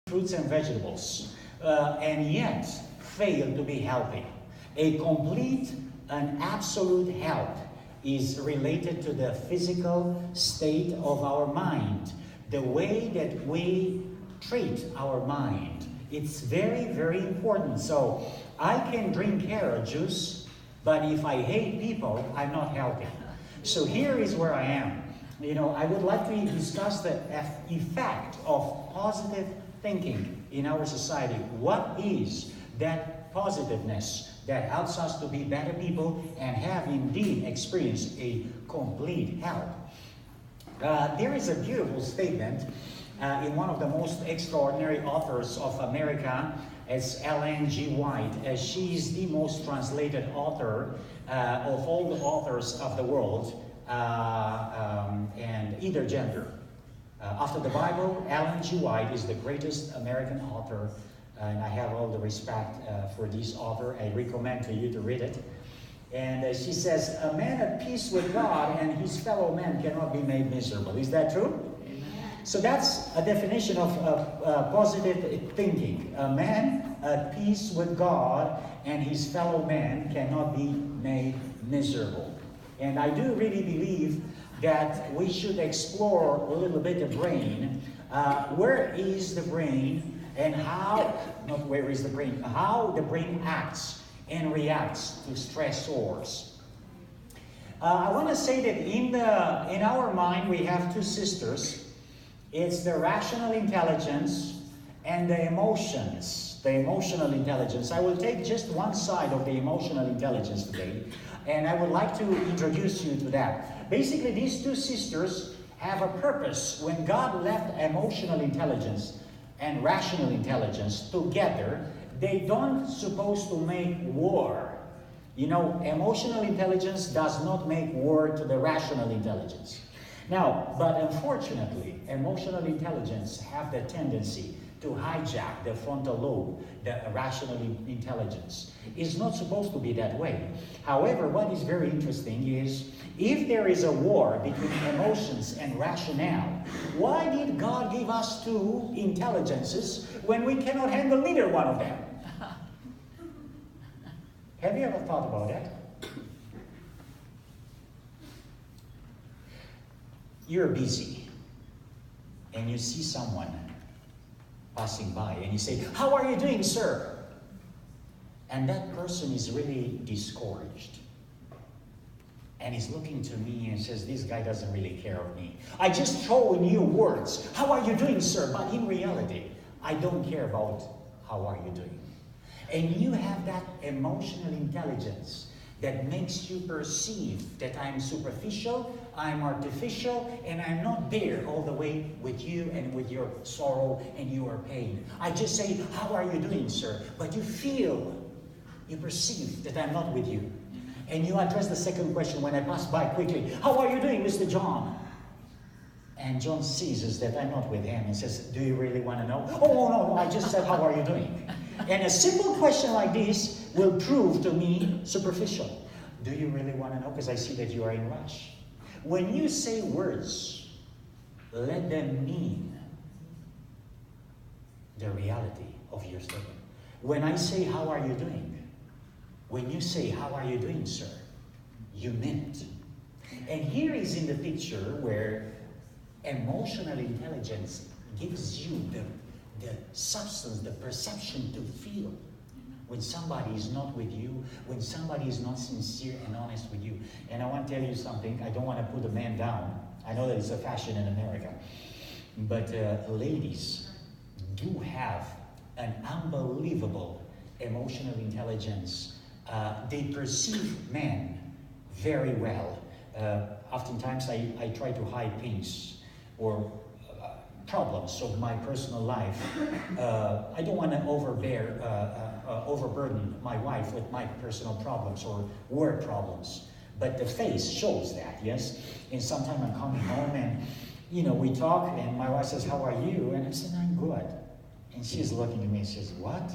fruits and vegetables, and yet fail to be healthy. A complete and absolute health is related to the physical state of our mind, the way that we treat our mind. It's very, very important. So I can drink carrot juice, but if I hate people, I'm not healthy. So here is where I am. I would like to discuss the effect of positive thinking in our society. What is that positiveness that helps us to be better people and have indeed experienced a complete health? There is a beautiful statement in one of the most extraordinary authors of America. It's Ellen G. White. She is the most translated author of all the authors of the world, and either gender. After the Bible, Ellen G. White is the greatest American author, and I have all the respect for this author. I recommend to you to read it. And she says, a man at peace with God and his fellow men cannot be made miserable. Is that true? Amen. So that's a definition of positive thinking. A man at peace with God and his fellow men cannot be made miserable. And I do really believe that we should explore a little bit the brain. Where is the brain and how, not where is the brain, how the brain acts and reacts to stressors. I want to say that in our mind we have two sisters. It's the rational intelligence and the emotions, the emotional intelligence. I will take just one side of the emotional intelligence today, and I would like to introduce you to that. Basically, these two sisters have a purpose. When God left emotional intelligence and rational intelligence together, they don't supposed to make war. Emotional intelligence does not make war to the rational intelligence. Now, but unfortunately, emotional intelligence have the tendency to hijack the frontal lobe, the rational intelligence. It's not supposed to be that way. However, what is very interesting is, if there is a war between emotions and rationale, why did God give us two intelligences when we cannot handle neither one of them? Have you ever thought about that? You're busy and you see someone passing by and you say, "How are you doing, sir?" And that person is really discouraged. And he's looking to me and says, "This guy doesn't really care of me. I just throw in you words. How are you doing, sir?" But in reality, I don't care about how are you doing. And you have that emotional intelligence that makes you perceive that I'm superficial, I'm artificial, and I'm not there all the way with you and with your sorrow and your pain. I just say, "How are you doing, sir?" But you feel, you perceive that I'm not with you. And you address the second question when I pass by quickly. "How are you doing, Mr. John?" And John seizes that I'm not with him and says, "Do you really want to know?" "Oh, no, I just said, how are you doing?" And a simple question like this will prove to me superficial. Do you really want to know? Because I see that you are in rush. When you say words, let them mean the reality of your statement. When I say, "How are you doing?" When you say, "How are you doing, sir?" you mean it. And here is in the picture where emotional intelligence gives you the substance, the perception to feel when somebody is not with you, when somebody is not sincere and honest with you. And I want to tell you something. I don't want to put a man down. I know that it's a fashion in America. But ladies do have an unbelievable emotional intelligence. They perceive men very well. Oftentimes I try to hide things or problems of my personal life. I don't want to overburden my wife with my personal problems or work problems. But the face shows that, yes? And sometimes I'm coming home and, we talk and my wife says, "How are you?" And I said, "I'm good." And she's looking at me and says, "What?"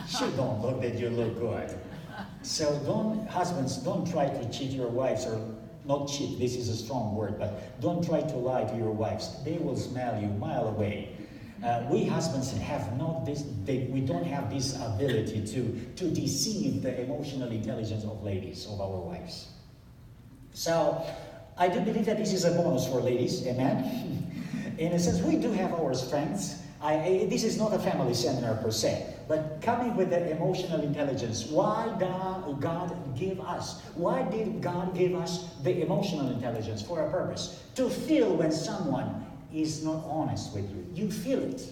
"Sure, don't look that you look good." So husbands, don't try to cheat your wives, or not cheat, this is a strong word, but don't try to lie to your wives. They will smell you a mile away. We husbands have not this, we don't have this ability to deceive the emotional intelligence of ladies, of our wives. So, I do believe that this is a bonus for ladies, amen? In a sense, we do have our strengths. This is not a family seminar per se, but coming with the emotional intelligence. Why did God give us the emotional intelligence? For a purpose. To feel when someone is not honest with you. You feel it.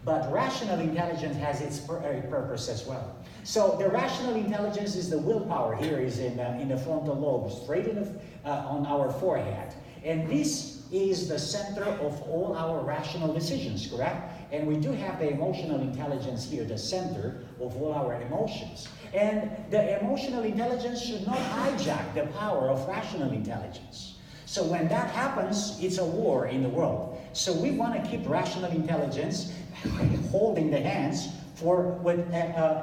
But rational intelligence has its purpose as well. So the rational intelligence is the willpower. Here is in the frontal lobe, straight on our forehead. And this is the center of all our rational decisions, correct? And we do have the emotional intelligence here, the center of all our emotions. And the emotional intelligence should not hijack the power of rational intelligence. So when that happens, it's a war in the world. So we want to keep rational intelligence holding the hands with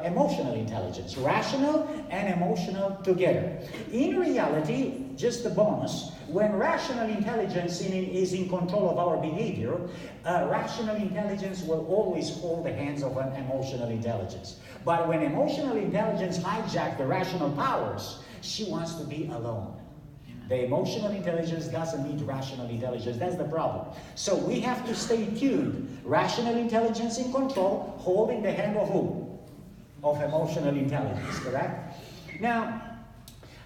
emotional intelligence. Rational and emotional together. In reality, just a bonus, when rational intelligence is in control of our behavior, rational intelligence will always hold the hands of an emotional intelligence. But when emotional intelligence hijacks the rational powers, she wants to be alone. The emotional intelligence doesn't need rational intelligence. That's the problem. So we have to stay tuned. Rational intelligence in control, holding the hand of who? Of emotional intelligence, correct? Now,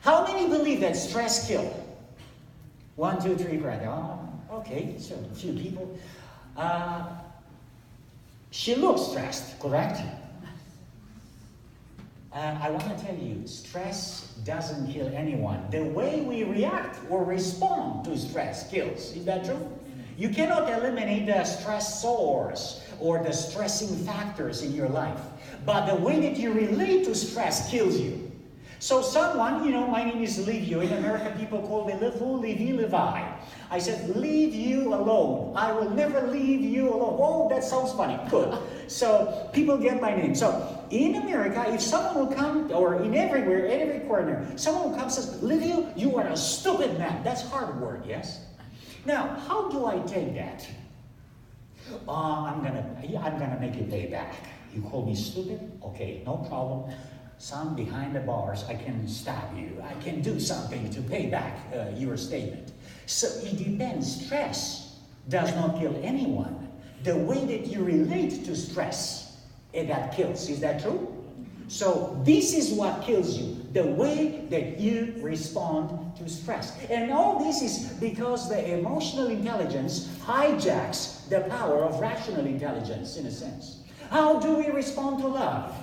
how many believe that stress kills? 1, 2, 3, correct. Okay, so a few people. She looks stressed, correct? I want to tell you, stress doesn't kill anyone. The way we react or respond to stress kills. Is that true? You cannot eliminate the stressors or the stressing factors in your life. But the way that you relate to stress kills you. So someone, my name is Liviu. In America, people call me Liviu, Levi. I said, leave you alone. I will never leave you alone. Oh, that sounds funny. Good. So people get my name. So in America, if someone will come, or in everywhere, in every corner, someone will come and says, Liviu, you are a stupid man. That's a hard word, yes? Now, how do I take that? I'm gonna make you pay back. You call me stupid? Okay, no problem. Son, behind the bars, I can stab you. I can do something to pay back your statement. So it depends. Stress does not kill anyone. The way that you relate to stress, that kills. Is that true? So this is what kills you. The way that you respond to stress. And all this is because the emotional intelligence hijacks the power of rational intelligence, in a sense. How do we respond to love?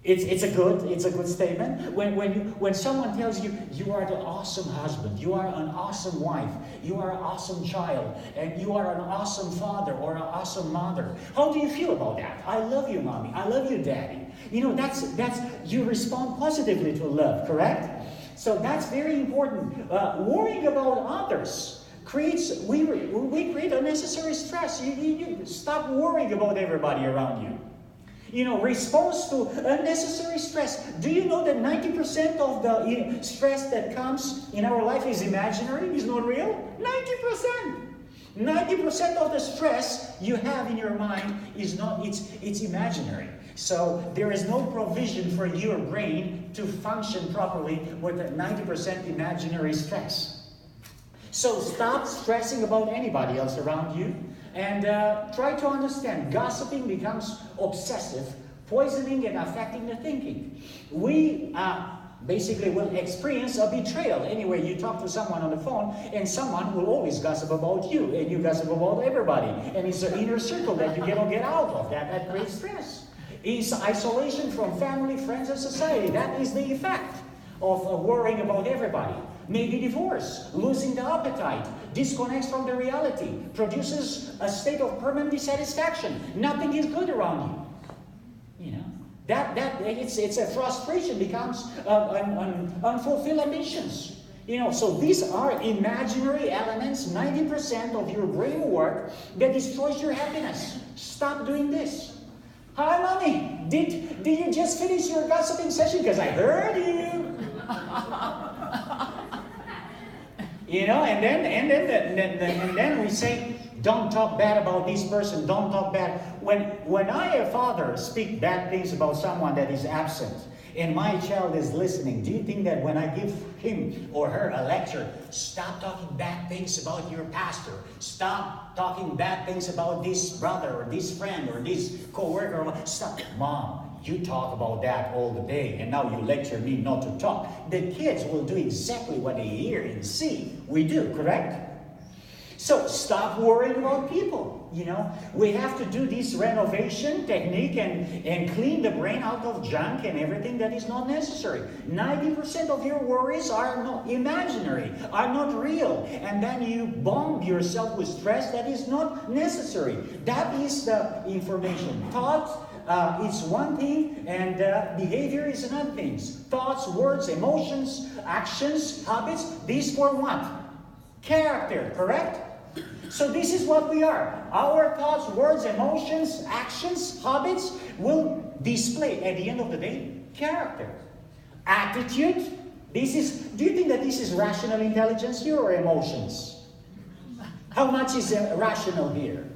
It's a good statement. When someone tells you, you are the awesome husband, you are an awesome wife, you are an awesome child, and you are an awesome father or an awesome mother. How do you feel about that? I love you, mommy. I love you, daddy. That's you respond positively to love, correct? So that's very important. Worrying about others we create unnecessary stress. You stop worrying about everybody around you. Response to unnecessary stress. Do you know that 90% of the stress that comes in our life is imaginary, is not real? 90%! 90% of the stress you have in your mind is not, it's imaginary. So there is no provision for your brain to function properly with a 90% imaginary stress. So stop stressing about anybody else around you. And try to understand, gossiping becomes obsessive, poisoning and affecting the thinking. We basically will experience a betrayal. Anyway, you talk to someone on the phone, and someone will always gossip about you, and you gossip about everybody. And it's an inner circle that you cannot get out of. That creates stress. It's isolation from family, friends, and society. That is the effect of worrying about everybody. Maybe divorce, losing the appetite, disconnects from the reality, produces a state of permanent dissatisfaction. Nothing is good around you. It's a frustration, becomes unfulfilled ambitions. So these are imaginary elements, 90% of your brain work that destroys your happiness. Stop doing this. Hi, mommy. Did you just finish your gossiping session? Because I heard you. And then we say, Don't talk bad about this person. Don't talk bad. When I, a father, speak bad things about someone that is absent, and my child is listening, do you think that when I give him or her a lecture, stop talking bad things about your pastor, stop talking bad things about this brother or this friend or this co-worker, stop. Mom, you talk about that all the day, and now you lecture me not to talk. The kids will do exactly what they hear and see. We do, correct? So stop worrying about people, you know. We have to do this renovation technique and clean the brain out of junk and everything that is not necessary. 90% of your worries are not imaginary, are not real. And then you bomb yourself with stress that is not necessary. That is the information. Thought is one thing, and behavior is another thing. Thoughts, words, emotions, actions, habits, these form what? Character, correct? So this is what we are. Our thoughts, words, emotions, actions, habits will display, at the end of the day, character. Attitude, do you think that this is rational intelligence here or emotions? How much is rational here?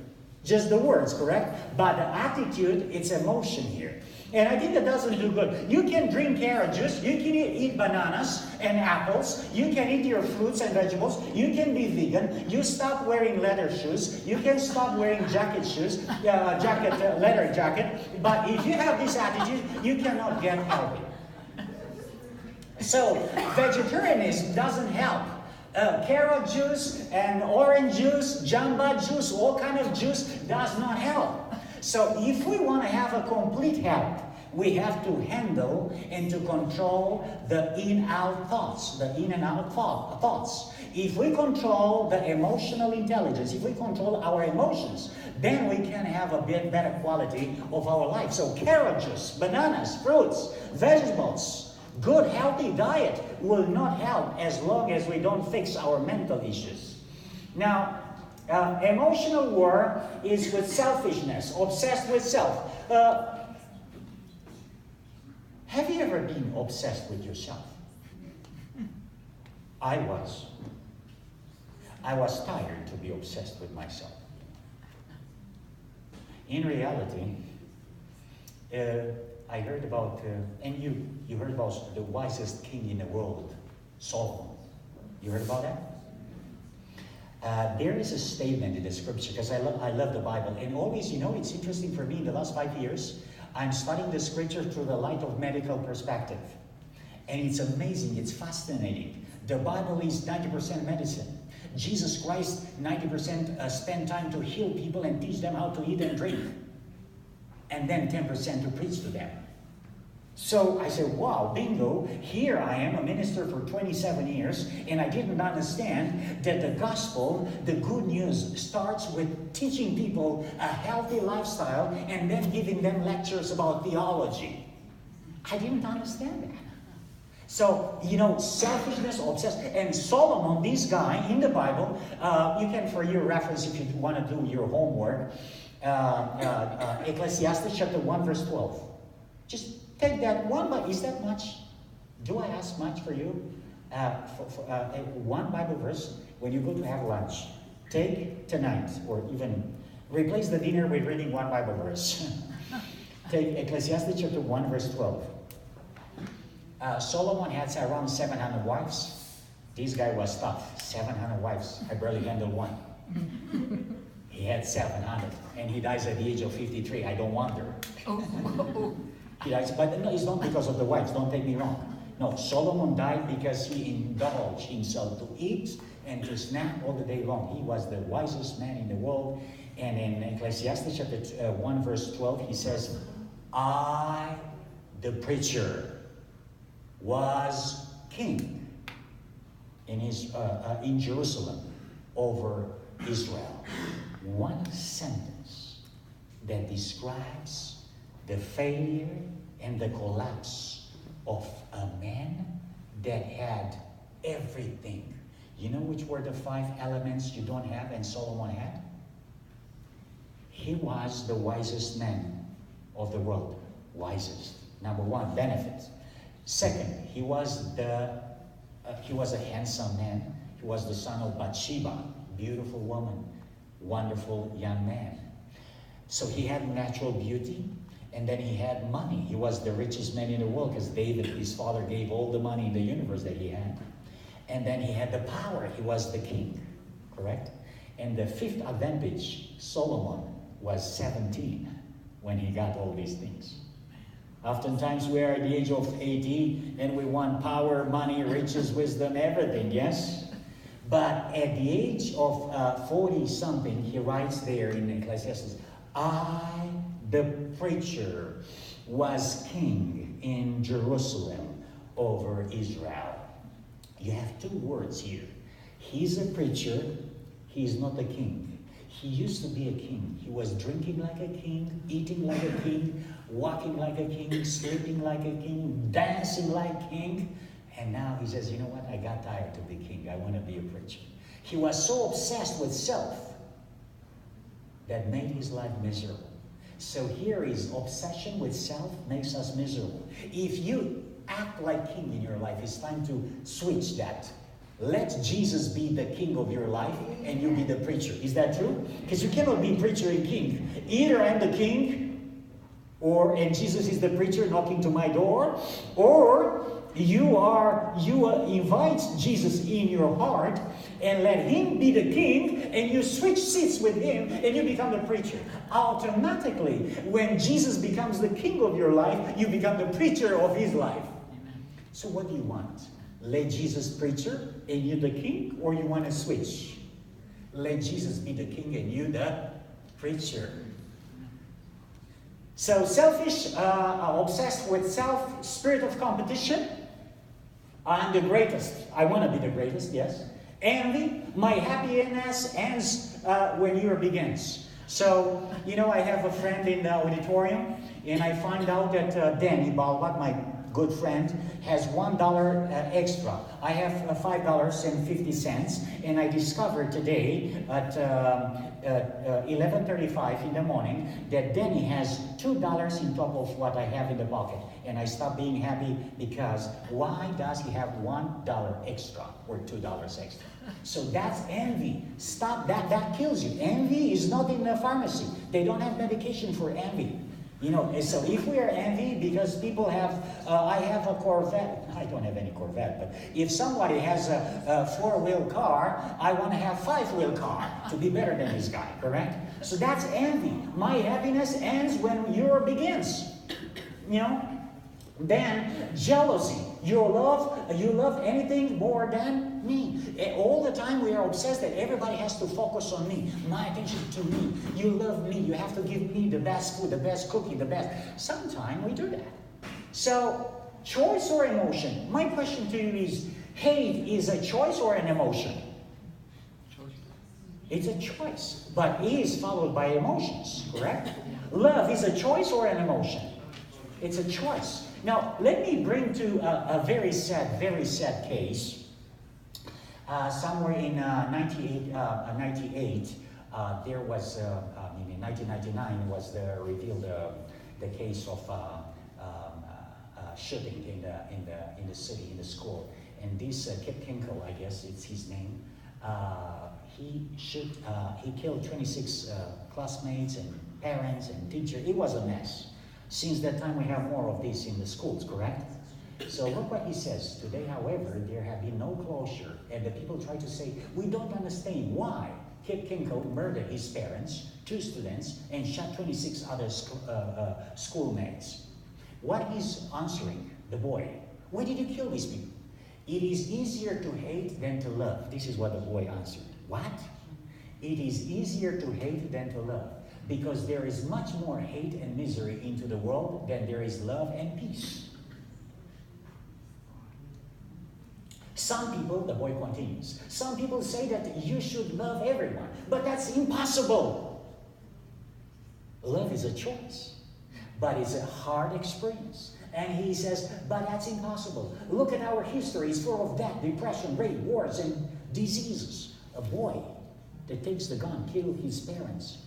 Just the words, correct? But the attitude, it's emotion here. And I think that doesn't do good. You can drink carrot juice, you can eat bananas and apples, you can eat your fruits and vegetables, you can be vegan, you stop wearing leather shoes, you can stop wearing leather jacket, but if you have this attitude, you cannot get healthy. So, vegetarianism doesn't help. Carrot juice and orange juice, jamba juice, all kind of juice does not help. So if we want to have a complete health, we have to handle and to control the in-out thoughts, the in and out thoughts. If we control the emotional intelligence, if we control our emotions, then we can have a bit better quality of our life. So carrot juice, bananas, fruits, vegetables, good healthy diet will not help as long as we don't fix our mental issues. Now, emotional war is with selfishness, obsessed with self. Have you ever been obsessed with yourself? I was. I was tired to be obsessed with myself. In reality, I heard about, and you heard about the wisest king in the world, Solomon. You heard about that? There is a statement in the scripture, because I love the Bible, and always, you know, it's interesting for me in the last 5 years, I'm studying the scripture through the light of medical perspective. And it's amazing, it's fascinating. The Bible is 90% medicine. Jesus Christ, 90% spend time to heal people and teach them how to eat and drink. And then 10% to preach to them. So I said, wow, bingo, here I am, a minister for 27 years, and I didn't understand that the gospel, the good news, starts with teaching people a healthy lifestyle and then giving them lectures about theology. I didn't understand that. So, you know, selfishness, obsessed, and Solomon, this guy in the Bible, you can, for your reference, if you want to do your homework, Ecclesiastes chapter 1, verse 12. Just take that one, but is that much? Do I ask much for you? One Bible verse, when you go to have lunch, take tonight, or even replace the dinner with reading one Bible verse. Take Ecclesiastes chapter 1, verse 12. Solomon had around 700 wives. This guy was tough. 700 wives. I barely handled one. He had 700, and he dies at the age of 53. I don't wonder. He dies, but no, it's not because of the wives. Don't take me wrong. No, Solomon died because he indulged himself to eat and to snack all the day long. He was the wisest man in the world. And in Ecclesiastes chapter 1, verse 12, he says, I, the preacher, was king in Jerusalem over Israel. One sentence that describes the failure and the collapse of a man that had everything. You know which were the 5 elements you don't have and Solomon had? He was the wisest man of the world. Wisest. Number 1, benefits. Second, he was a handsome man. He was the son of Bathsheba, beautiful woman. wonderful young man. So he had natural beauty, and then he had money. He was the richest man in the world because David, his father, gave all the money in the universe that he had. And then he had the power. He was the king, correct? And the fifth advantage, Solomon was 17 when he got all these things. Oftentimes we are at the age of 80 and we want power, money, riches, wisdom, everything, yes? But at the age of 40-something, he writes there in Ecclesiastes, I, the preacher, was king in Jerusalem over Israel. You have two words here. He's a preacher. He's not a king. He used to be a king. He was drinking like a king, eating like a king, walking like a king, sleeping like a king, dancing like a king. And now he says, you know what? I got tired to be king. I want to be a preacher. He was so obsessed with self that made his life miserable. So here is obsession with self makes us miserable. If you act like king in your life, it's time to switch that. Let Jesus be the king of your life and you be the preacher. Is that true? Because you cannot be preacher and king. Either I'm the king, and Jesus is the preacher knocking to my door, or you invite Jesus in your heart and let him be the king, and you switch seats with him and you become the preacher. Automatically, when Jesus becomes the king of your life, you become the preacher of his life. So what do you want? Let Jesus preacher and you the king, or you want to switch? Let Jesus be the king and you the preacher. So selfish, obsessed with self, spirit of competition. I'm the greatest. I want to be the greatest, yes. Envy, my happiness ends when yours begins. So, I have a friend in the auditorium, and I find out that Danny Balbach, my good friend, has $1 extra. I have $5.50, and I discovered today at 11:35 in the morning that Danny has $2 on top of what I have in the pocket. And I stopped being happy because why does he have $1 extra or $2 extra? So that's envy. Stop that. That kills you. Envy is not in the pharmacy. They don't have medication for envy. So if we are envy because people have, I have a Corvette. I don't have any Corvette, but if somebody has a four-wheel car, I want to have five-wheel car to be better than this guy, correct? So that's envy. My happiness ends when yours begins. Then jealousy. You love anything more than me. All the time we are obsessed that everybody has to focus on me. My attention to me. You love me. You have to give me the best food, the best cookie, the best. Sometimes we do that. So choice or emotion? My question to you is, hate is a choice or an emotion? It's a choice, but it is followed by emotions, correct? Love is a choice or an emotion? It's a choice. Now, let me bring to a very sad case. Somewhere in 98, there was, in 1999 was revealed the case of shooting in the city, in the school. And this Kip Kinkle, I guess it's his name, he killed 26 classmates and parents and teachers. It was a mess. Since that time, we have more of this in the schools, correct? So look what he says. Today, however, there have been no closure, and the people try to say, we don't understand why Kip Kinkle murdered his parents, 2 students, and shot 26 other schoolmates. What he's answering, the boy, why did you kill these people? It is easier to hate than to love. This is what the boy answered. What? It is easier to hate than to love, because there is much more hate and misery into the world than there is love and peace. Some people, the boy continues, some people say that you should love everyone, but that's impossible. Love is a choice, but it's a hard experience. And he says, but that's impossible. Look at our history. It's full of death, depression, rape, wars, and diseases. A boy that takes the gun, kills his parents,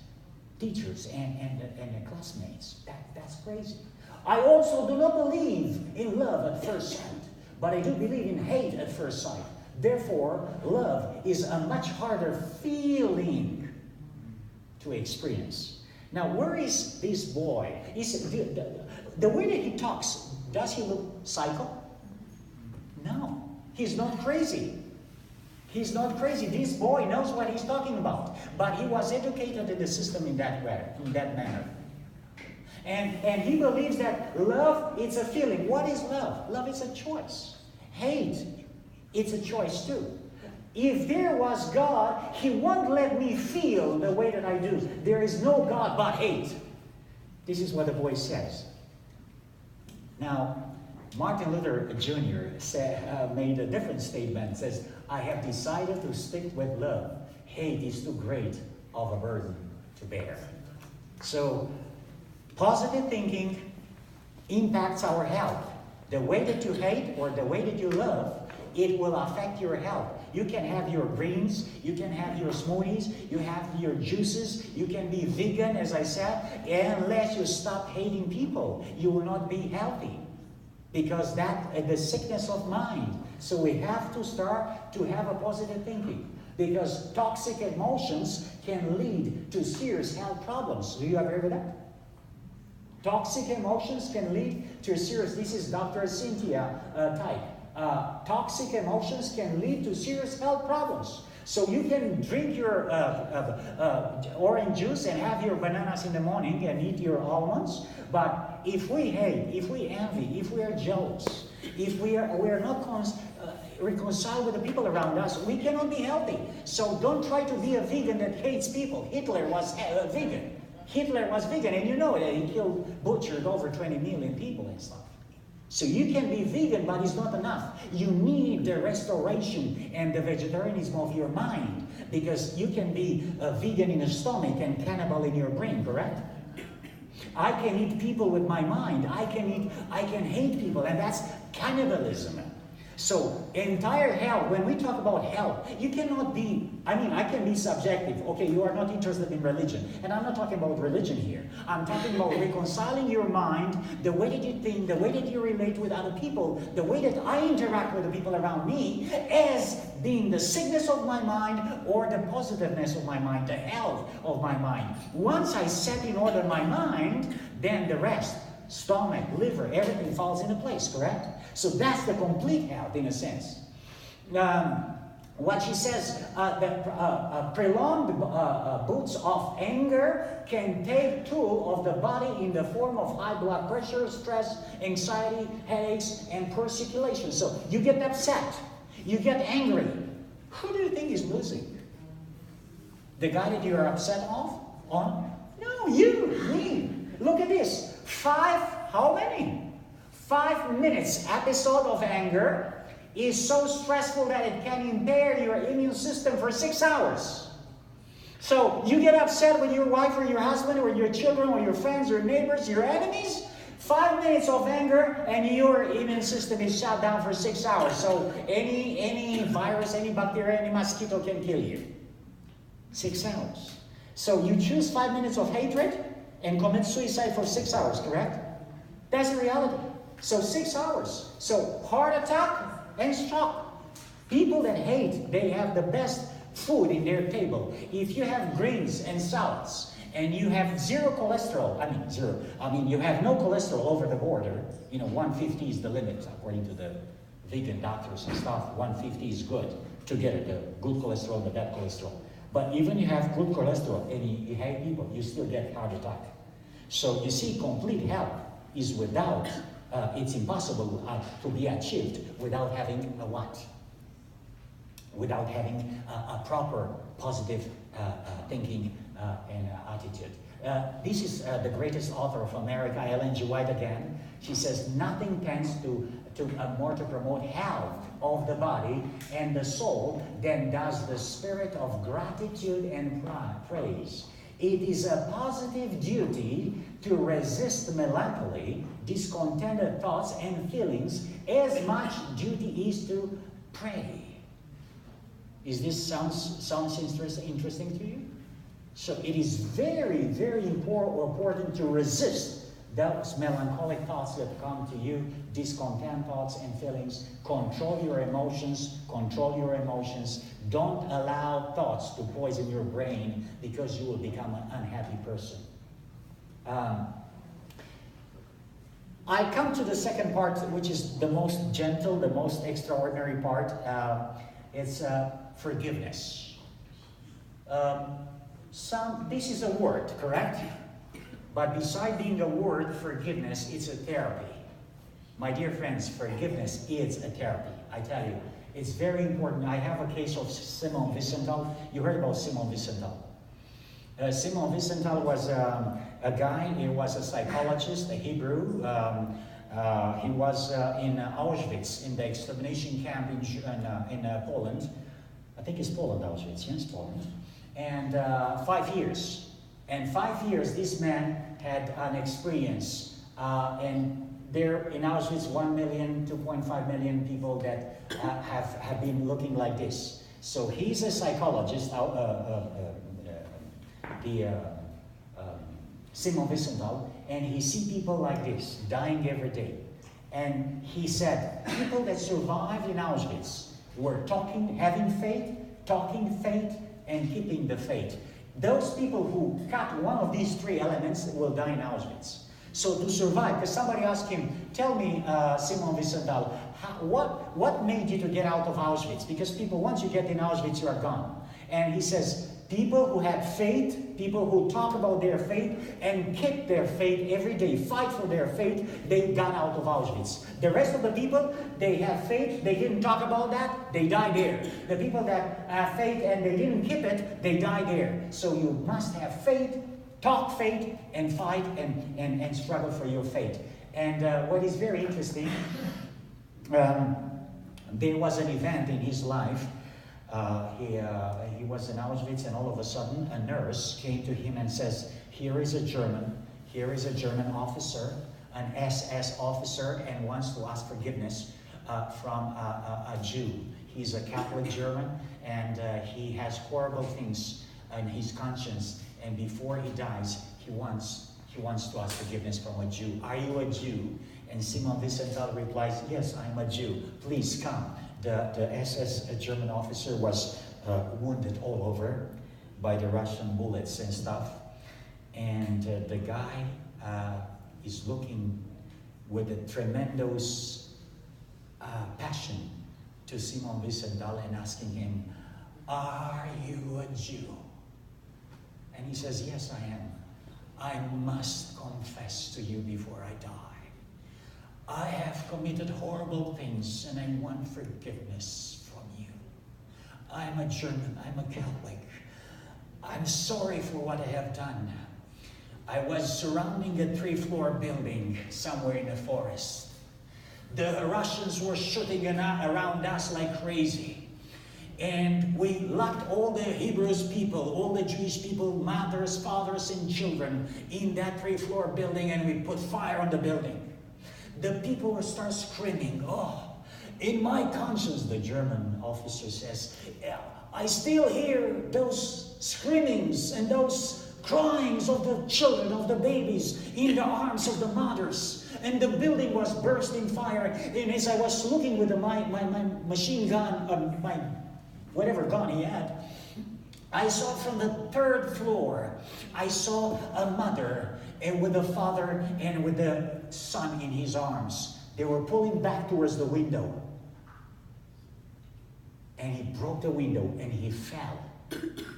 teachers, and classmates. That's crazy. I also do not believe in love at first sight, but I do believe in hate at first sight. Therefore, love is a much harder feeling to experience. Now, where is this boy? The way that he talks, does he look psycho? No, he's not crazy. He's not crazy. This boy knows what he's talking about. But he was educated in the system in that way, in that manner. And he believes that love, it's a feeling. What is love? Love is a choice. Hate, it's a choice too. If there was God, He won't let me feel the way that I do. There is no God but hate. This is what the boy says. Now, Martin Luther Jr. made a different statement. Says, I have decided to stick with love. Hate is too great of a burden to bear. So, positive thinking impacts our health. The way that you hate or the way that you love, it will affect your health. You can have your greens, you can have your smoothies, you have your juices, you can be vegan, as I said, unless you stop hating people, you will not be healthy. Because that the sickness of mind. So we have to start to have a positive thinking. Because toxic emotions can lead to serious health problems. Do you ever heard of that? Toxic emotions can lead to serious, this is Dr. Cynthia type. Toxic emotions can lead to serious health problems. So you can drink your orange juice and have your bananas in the morning and eat your almonds. But if we hate, if we envy, if we are jealous, if we are not reconciled with the people around us, we cannot be healthy. So don't try to be a vegan that hates people. Hitler was vegan. Hitler was vegan, and you know that he butchered over 20 million people and stuff. So you can be vegan, but it's not enough. You need the restoration and the vegetarianism of your mind, because you can be a vegan in the stomach and cannibal in your brain, correct? I can eat people with my mind. I can hate people, and that's cannibalism. So entire health, when we talk about health, you cannot be, I can be subjective. Okay, you are not interested in religion. And I'm not talking about religion here. I'm talking about reconciling your mind, the way that you think, the way that you relate with other people, the way that I interact with the people around me as being the sickness of my mind or the positiveness of my mind, the health of my mind. Once I set in order my mind, then the rest, stomach, liver, everything falls into place, correct? So that's the complete health in a sense. What she says, that prolonged bouts of anger can take toll of the body in the form of high blood pressure, stress, anxiety, headaches, and poor circulation. So you get upset, you get angry. Who do you think is losing? The guy that you are upset on? No, you, me. Look at this. How many? 5 minutes episode of anger is so stressful that it can impair your immune system for 6 hours. So you get upset with your wife or your husband or your children or your friends or neighbors, your enemies, 5 minutes of anger and your immune system is shut down for 6 hours. So any virus, any bacteria, any mosquito can kill you. 6 hours. So you choose 5 minutes of hatred and commit suicide for 6 hours, correct? That's the reality. So 6 hours. So heart attack and stroke. People that hate, they have the best food in their table. If you have greens and salads and you have zero cholesterol, you have no cholesterol over the border, 150 is the limit according to the vegan doctors and stuff. 150 is good to get the good cholesterol, the bad cholesterol. But even you have good cholesterol and you hate people, you still get heart attack. So you see, complete health is without, it's impossible to be achieved without having a what? Without having a proper positive thinking and attitude. This is the greatest author of America, Ellen G. White again. She says, nothing tends more to promote health of the body and the soul than does the spirit of gratitude and praise. It is a positive duty to resist melancholy, discontented thoughts and feelings, as much duty is to pray. Is this sounds interesting to you? So it is very, very important to resist those melancholic thoughts that come to you, discontent thoughts and feelings, control your emotions, control your emotions. Don't allow thoughts to poison your brain, because you will become an unhappy person. I come to the second part, which is the most gentle, the most extraordinary part. It's forgiveness. This is a word, correct? But beside being a word, forgiveness, it's a therapy. My dear friends, forgiveness is a therapy. I tell you, it's very important. I have a case of Simon Wiesenthal. You heard about Simon Wiesenthal. Simon Wiesenthal was a guy, he was a psychologist, a Hebrew. He was in Auschwitz, in the extermination camp in Poland. I think it's Poland, Auschwitz, yes, Poland. And 5 years. And 5 years, this man had an experience. And there in Auschwitz, 1 million, 2.5 million people that have been looking like this. So he's a psychologist, Simon Wiesenthal, and he see people like this, dying every day. And he said, people that survived in Auschwitz were having faith, talking faith, and keeping the faith. Those people who cut one of these three elements will die in Auschwitz. So to survive, because somebody asked him, tell me, Simon Wiesenthal, what made you to get out of Auschwitz? Because people, once you get in Auschwitz, you are gone. And he says, people who had faith, people who talk about their faith and keep their faith every day, fight for their faith, they got out of Auschwitz. The rest of the people, they have faith, they didn't talk about that, they die there. The people that have faith and they didn't keep it, they die there. So you must have faith, talk faith, and fight and struggle for your faith. And what is very interesting, there was an event in his life. He was in Auschwitz, and all of a sudden a nurse came to him and says, here is a German officer, an SS officer, and wants to ask forgiveness from a Jew. He's a Catholic German, and he has horrible things in his conscience, and before he dies, he wants to ask forgiveness from a Jew. Are you a Jew? And Simon Wiesenthal replies, yes, I'm a Jew. Please come. The SS German officer was wounded all over by the Russian bullets and stuff. And the guy is looking with a tremendous passion to Simon Wiesenthal and asking him, are you a Jew? And he says, yes, I am. I must confess to you before I die. I have committed horrible things and I want forgiveness from you. I'm a German, I'm a Catholic. I'm sorry for what I have done. I was surrounding a 3-floor building somewhere in the forest. The Russians were shooting around us like crazy. And we locked all the Hebrews people, all the Jewish people, mothers, fathers, and children in that 3-floor building, and we put fire on the building. The people will start screaming, oh, in my conscience, the German officer says, I still hear those screamings and those cryings of the children, of the babies in the arms of the mothers. And the building was bursting fire. And as I was looking with my machine gun, my whatever gun he had, I saw from the 3rd floor, I saw a mother and with the father and with the son in his arms. They were pulling back towards the window. And he broke the window and he fell.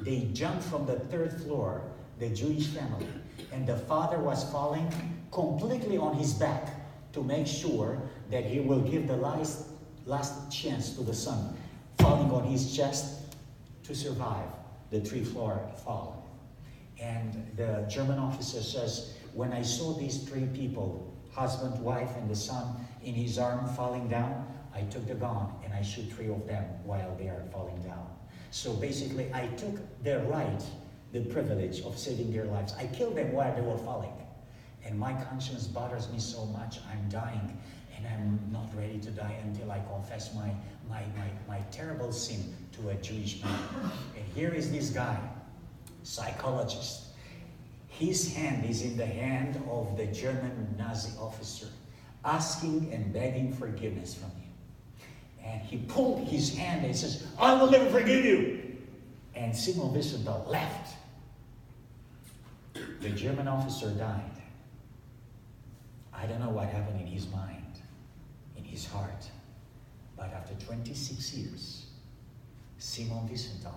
They jumped from the 3rd floor, the Jewish family. And the father was falling completely on his back to make sure that he will give the last chance to the son, falling on his chest to survive the 3-floor fall. And the German officer says, when I saw these 3 people, husband, wife, and the son in his arm falling down, I took the gun and I shoot 3 of them while they are falling down. So basically, I took the right, the privilege of saving their lives. I killed them while they were falling. And my conscience bothers me so much, I'm dying. And I'm not ready to die until I confess my terrible sin to a Jewish man. And here is this guy, psychologist. his hand is in the hand of the German Nazi officer, asking and begging forgiveness from him. And he pulled his hand and says, I will never forgive you. And Simon Wiesenthal left. The German officer died. I don't know what happened in his mind, in his heart. But after 26 years, Simon Wiesenthal,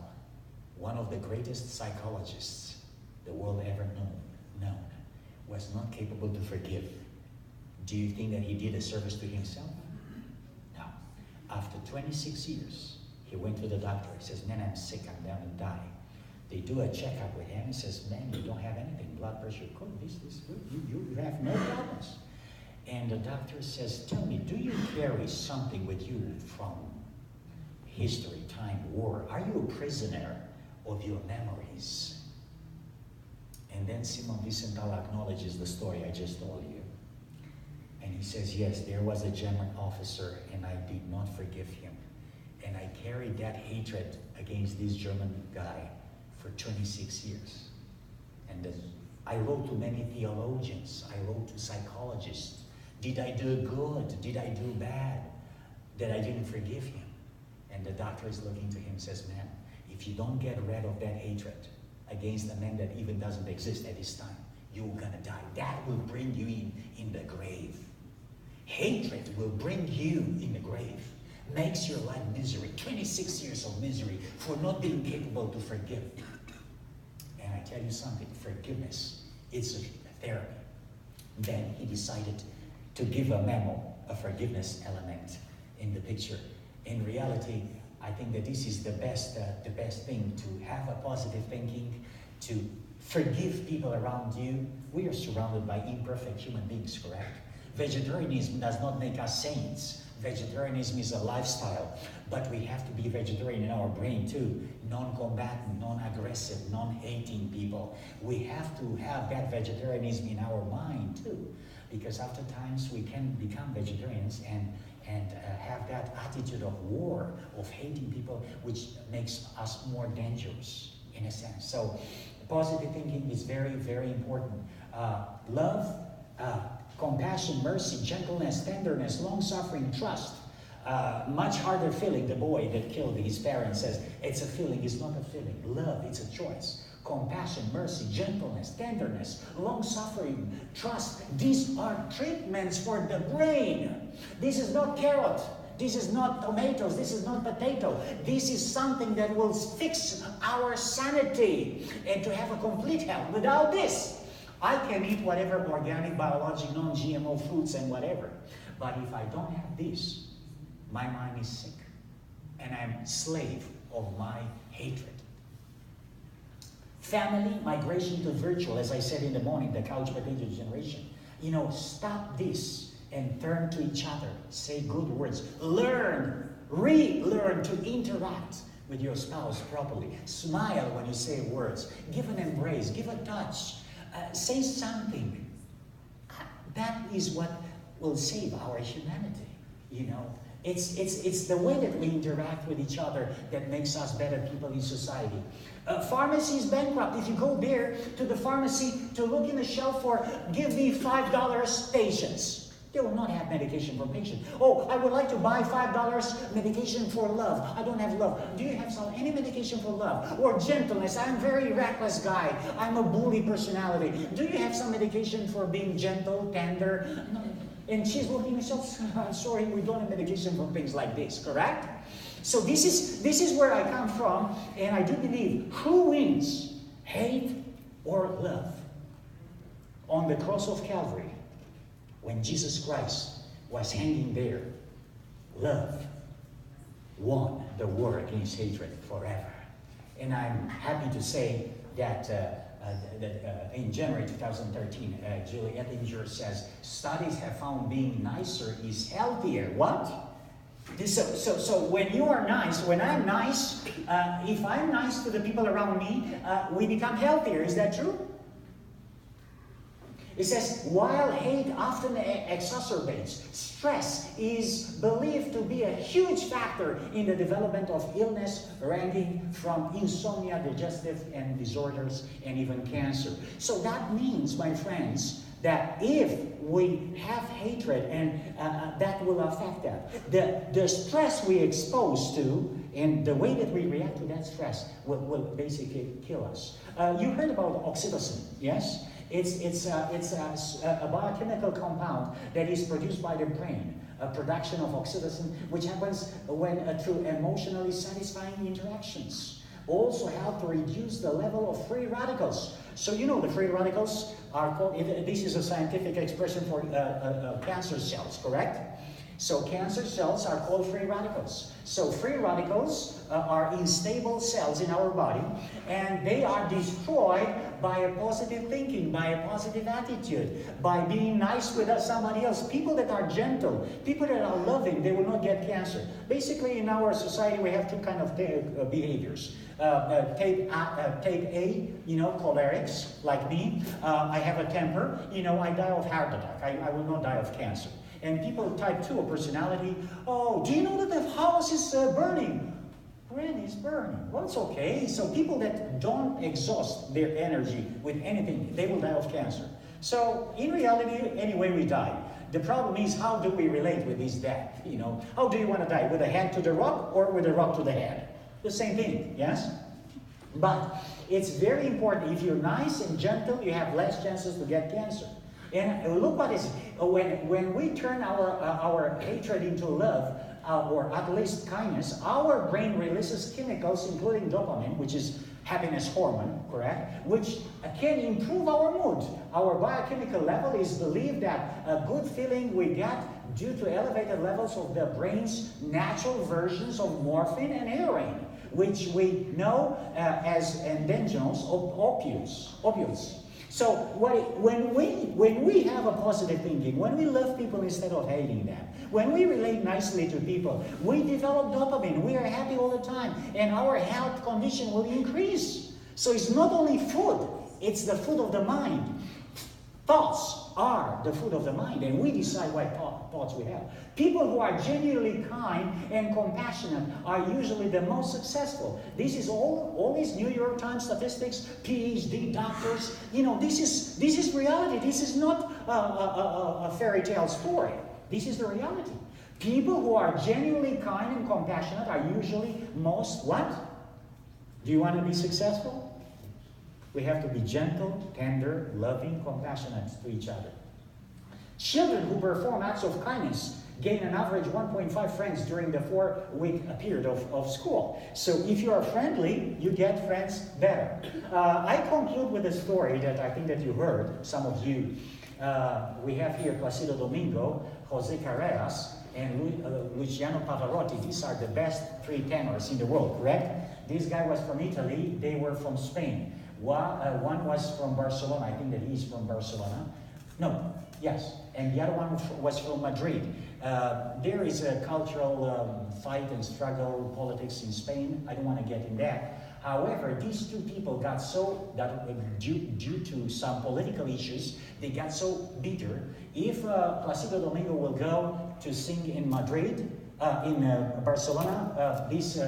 one of the greatest psychologists the world ever known, was not capable to forgive. Do you think that he did a service to himself? No. After 26 years, he went to the doctor. He says, man, I'm sick, I'm down to die. They do a checkup with him. He says, man, you don't have anything. Blood pressure, good, this good. You have no problems. And the doctor says, tell me, do you carry something with you from history, time, war? Are you a prisoner of your memories? And then Simon Wiesenthal acknowledges the story I just told you. And he says, yes, there was a German officer and I did not forgive him. And I carried that hatred against this German guy for 26 years. And then I wrote to many theologians. I wrote to psychologists. Did I do good? Did I do bad? That I didn't forgive him? And the doctor is looking to him and says, man, if you don't get rid of that hatred against a man that even doesn't exist at this time, you're gonna die. That will bring you in the grave. Hatred will bring you in the grave. Makes your life misery. 26 years of misery for not being capable to forgive. And I tell you something, forgiveness is a therapy. Then he decided to give a memo, a forgiveness element in the picture. In reality, I think that this is the best thing, to have a positive thinking, to forgive people around you. We are surrounded by imperfect human beings, correct? Vegetarianism does not make us saints. Vegetarianism is a lifestyle, but we have to be vegetarian in our brain too. Non-combatant, non-aggressive, non-hating people. We have to have that vegetarianism in our mind too, because after times we can become vegetarians and have that attitude of war, of hating people, which makes us more dangerous in a sense. So positive thinking is very, very important. Love, compassion, mercy, gentleness, tenderness, long-suffering, trust. Much harder feeling. The boy that killed his parents says, it's a feeling, it's not a feeling. Love, it's a choice. Compassion, mercy, gentleness, tenderness, long-suffering, trust. These are treatments for the brain. This is not carrot. This is not tomatoes. This is not potato. This is something that will fix our sanity and to have a complete health. Without this, I can eat whatever organic, biologic, non-GMO foods and whatever. But if I don't have this, my mind is sick. And I'm slave of my hatred. Family, migration to virtual, as I said in the morning, the couch potato generation. You know, stop this and turn to each other. Say good words. Learn, relearn to interact with your spouse properly. Smile when you say words. Give an embrace, give a touch. Say something. That is what will save our humanity, you know. It's the way that we interact with each other that makes us better people in society. Pharmacy is bankrupt. If you go there to the pharmacy to look in the shelf for, give me $5 patients, they will not have medication for patients. Oh, I would like to buy $5 medication for love. I don't have love. Do you have any medication for love? Or gentleness. I'm a very reckless guy. I'm a bully personality. Do you have some medication for being gentle, tender? No. And she's looking at herself, I'm sorry, we don't have medication for things like this, correct? So this is where I come from, and I do believe, who wins, hate or love? On the cross of Calvary, when Jesus Christ was hanging there, love won the war against hatred forever. And I'm happy to say that in January 2013, Julie Ettinger says, studies have found being nicer is healthier. What? So when you are nice, when I'm nice, if I'm nice to the people around me, we become healthier. Is that true? It says, while hate often exacerbates, stress is believed to be a huge factor in the development of illness ranging from insomnia, digestive and disorders, and even cancer. So that means, my friends, that if we have hatred, and that will affect that. The stress we expose to and the way that we react to that stress will basically kill us. You heard about oxytocin, yes? It's a biochemical compound that is produced by the brain, a production of oxytocin, which happens when through emotionally satisfying interactions. Also help to reduce the level of free radicals. So you know the free radicals are called, this is a scientific expression for cancer cells, correct? So cancer cells are called free radicals. So free radicals are unstable cells in our body, and they are destroyed by a positive thinking, by a positive attitude, by being nice with somebody else. People that are gentle, people that are loving, they will not get cancer. Basically, in our society, we have two kind of behaviors. Type A, you know, cholerics, like me. I have a temper, you know, I die of heart attack. I will not die of cancer. And people type 2, a personality, oh, do you know that the house is burning? When is burning? Well, it's okay. So people that don't exhaust their energy with anything, they will die of cancer. So in reality, anyway, we die. The problem is, how do we relate with this death? You know, how do you want to die? With a hand to the rock or with a rock to the head? The same thing, yes? But it's very important. If you're nice and gentle, you have less chances to get cancer. And look what is, when we turn our hatred into love, or at least kindness, our brain releases chemicals, including dopamine, which is happiness hormone, correct? Which can improve our mood. Our biochemical level is believed that a good feeling we get due to elevated levels of the brain's natural versions of morphine and heroin, which we know as endogenous opioids. So when we have a positive thinking, when we love people instead of hating them, when we relate nicely to people, we develop dopamine, we are happy all the time, and our health condition will increase. So it's not only food, it's the food of the mind. Thoughts are the food of the mind, and we decide what thoughts we have. People who are genuinely kind and compassionate are usually the most successful. This is all these New York Times statistics, PhD doctors. You know, this is reality. This is not a fairy tale story. This is the reality. People who are genuinely kind and compassionate are usually most what? Do you want to be successful? We have to be gentle, tender, loving, compassionate to each other. Children who perform acts of kindness gain an average 1.5 friends during the 4-week period of school. So if you are friendly, you get friends better. I conclude with a story that I think that you heard, some of you. We have here Placido Domingo, Jose Carreras, and Luciano Pavarotti. These are the best 3 tenors in the world, correct? This guy was from Italy, they were from Spain. One was from Barcelona, I think that he's from Barcelona. No, yes, and the other one was from Madrid. There is a cultural fight and struggle, politics in Spain. I don't want to get in that. However, these 2 people got so, that due to some political issues, they got so bitter. If Placido Domingo will go to sing in Madrid, in Barcelona, this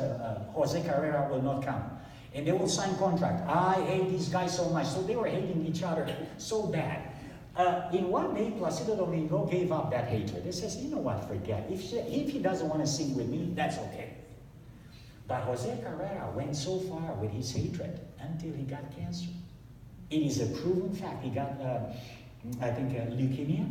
Jose Carrera will not come. And they will sign contract. I hate these guys so much. So they were hating each other so bad. In one day, Placido Domingo gave up that hatred. He says, you know what, forget. If he doesn't want to sing with me, that's okay. But Jose Carrera went so far with his hatred until he got cancer. It is a proven fact. He got, I think, leukemia.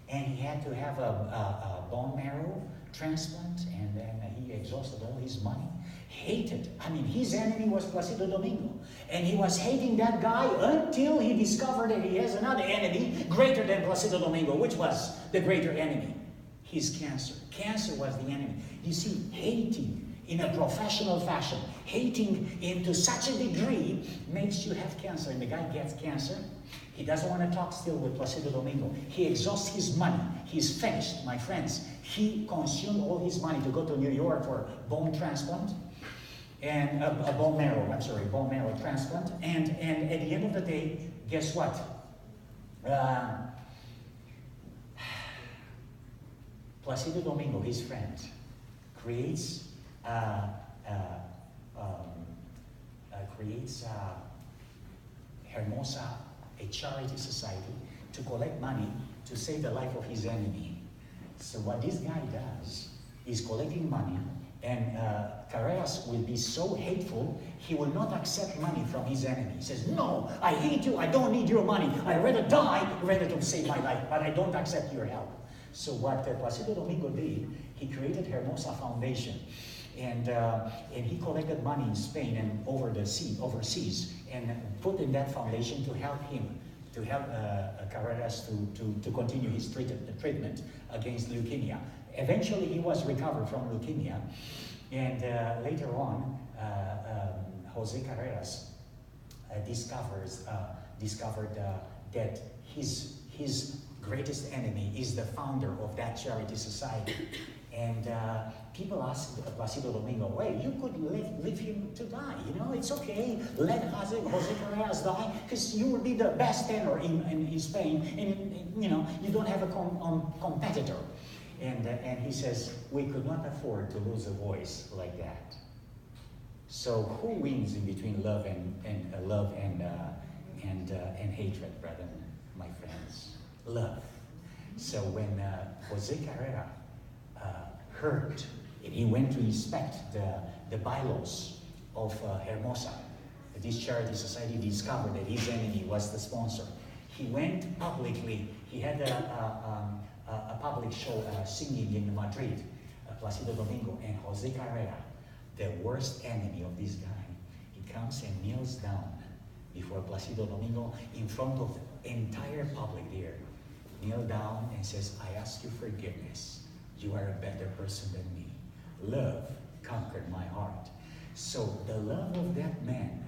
And he had to have a bone marrow transplant. And then he exhausted all his money. Hated. I mean, his enemy was Placido Domingo. And he was hating that guy until he discovered that he has another enemy greater than Placido Domingo. Which was the greater enemy? His cancer. Cancer was the enemy. You see, hating in a professional fashion, hating into such a degree makes you have cancer. And the guy gets cancer. He doesn't want to talk still with Placido Domingo. He exhausts his money. He's finished, my friends. He consumed all his money to go to New York for bone transplant. And a bone marrow transplant. And at the end of the day, guess what? Placido Domingo, his friend, creates Hermosa, a charity society, to collect money to save the life of his enemy. So what this guy does is collecting money, and Carreras will be so hateful, he will not accept money from his enemy. He says, no, I hate you, I don't need your money, I'd rather die rather to save my life, but I don't accept your help. So what Placido Domingo did, he created Hermosa Foundation, and he collected money in Spain and overseas, and put in that foundation to help him, to help Carreras to continue his treatment against leukemia. Eventually, he was recovered from leukemia, and later on, Jose Carreras discovered that his greatest enemy is the founder of that charity society. And people asked Placido Domingo, well, you could leave him to die, you know, it's okay, let Jose Carreras die, because you will be the best tenor in Spain, and you know, you don't have a competitor. And he says, we could not afford to lose a voice like that. So who wins in between love and hatred, brethren, my friends? Love. So when Jose Carrera heard, and he went to inspect the bylaws of Hermosa, this charity society discovered that his enemy was the sponsor. He went publicly, he had a public show singing in Madrid, Placido Domingo, and Jose Carrera, the worst enemy of this guy, he comes and kneels down before Placido Domingo in front of the entire public there. Kneel down and says, I ask you forgiveness. You are a better person than me. Love conquered my heart. So the love of that man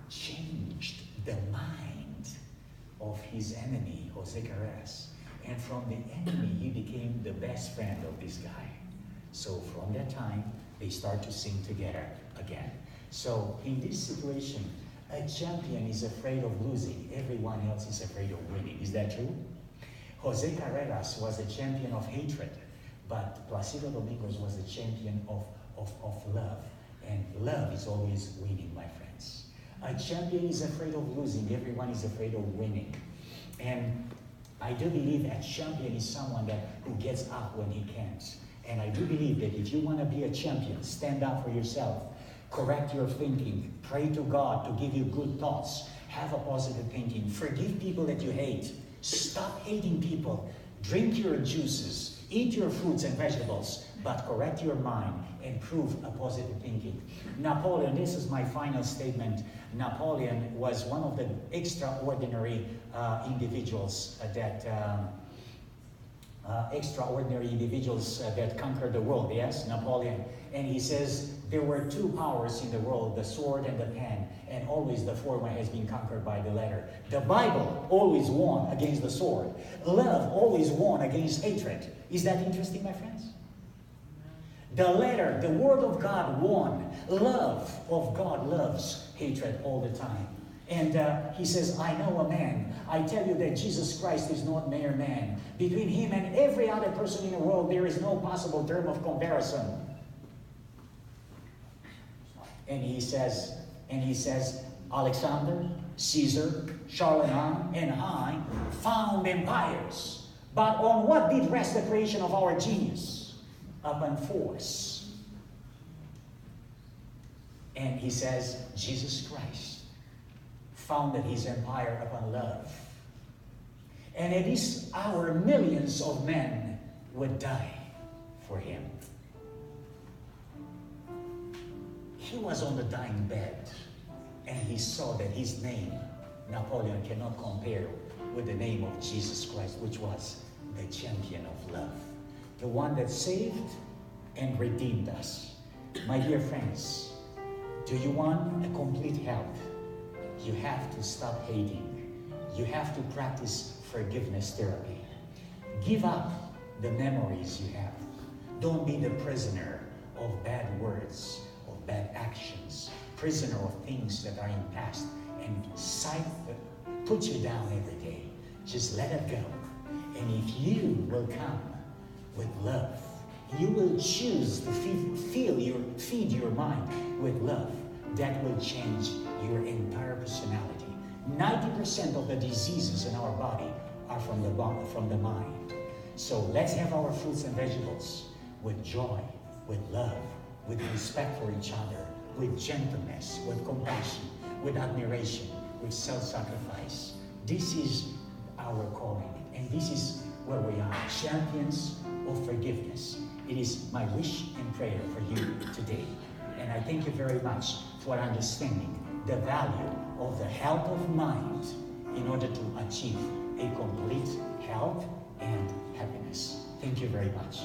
changed the mind of his enemy, Jose Carreras. And from the enemy, he became the best friend of this guy. So from that time, they start to sing together again. So in this situation, a champion is afraid of losing. Everyone else is afraid of winning. Is that true? Jose Carreras was a champion of hatred, but Placido Domingos was a champion of love. And love is always winning, my friends. A champion is afraid of losing. Everyone is afraid of winning. And I do believe a champion is someone who gets up when he can't. And I do believe that if you want to be a champion, stand up for yourself, correct your thinking, pray to God to give you good thoughts, have a positive thinking, forgive people that you hate, stop hating people, drink your juices, eat your fruits and vegetables, but correct your mind and prove a positive thinking. Napoleon, this is my final statement. Napoleon was one of the extraordinary individuals that conquered the world. Yes, Napoleon. And he says there were two powers in the world, the sword and the pen, and always the former has been conquered by the latter. The Bible always won against the sword. Love always won against hatred. Is that interesting, my friends? The letter, the word of God won. Love of God loves hatred all the time. And he says, I know a man. I tell you that Jesus Christ is not mere man. Between him and every other person in the world, there is no possible term of comparison. And he says, Alexander, Caesar, Charlemagne, and I found empires. But on what did rest the creation of our genius? Upon force. And he says, Jesus Christ founded his empire upon love. And at this hour, millions of men would die for him. He was on the dying bed, and he saw that his name, Napoleon, cannot compare with the name of Jesus Christ, which was the champion of love. The one that saved and redeemed us. My dear friends, do you want a complete health? You have to stop hating. You have to practice forgiveness therapy. Give up the memories you have. Don't be the prisoner of bad words, of bad actions, prisoner of things that are in past and put you down every day. Just let it go. And if you will come with love, you will choose to feed your mind with love, that will change your entire personality. 90% of the diseases in our body are from the mind. So let's have our fruits and vegetables with joy, with love, with respect for each other, with gentleness, with compassion, with admiration, with self-sacrifice. This is our calling, and this is where we are, champions of forgiveness. It is my wish and prayer for you today. And I thank you very much for understanding the value of the health of mind in order to achieve a complete health and happiness. Thank you very much.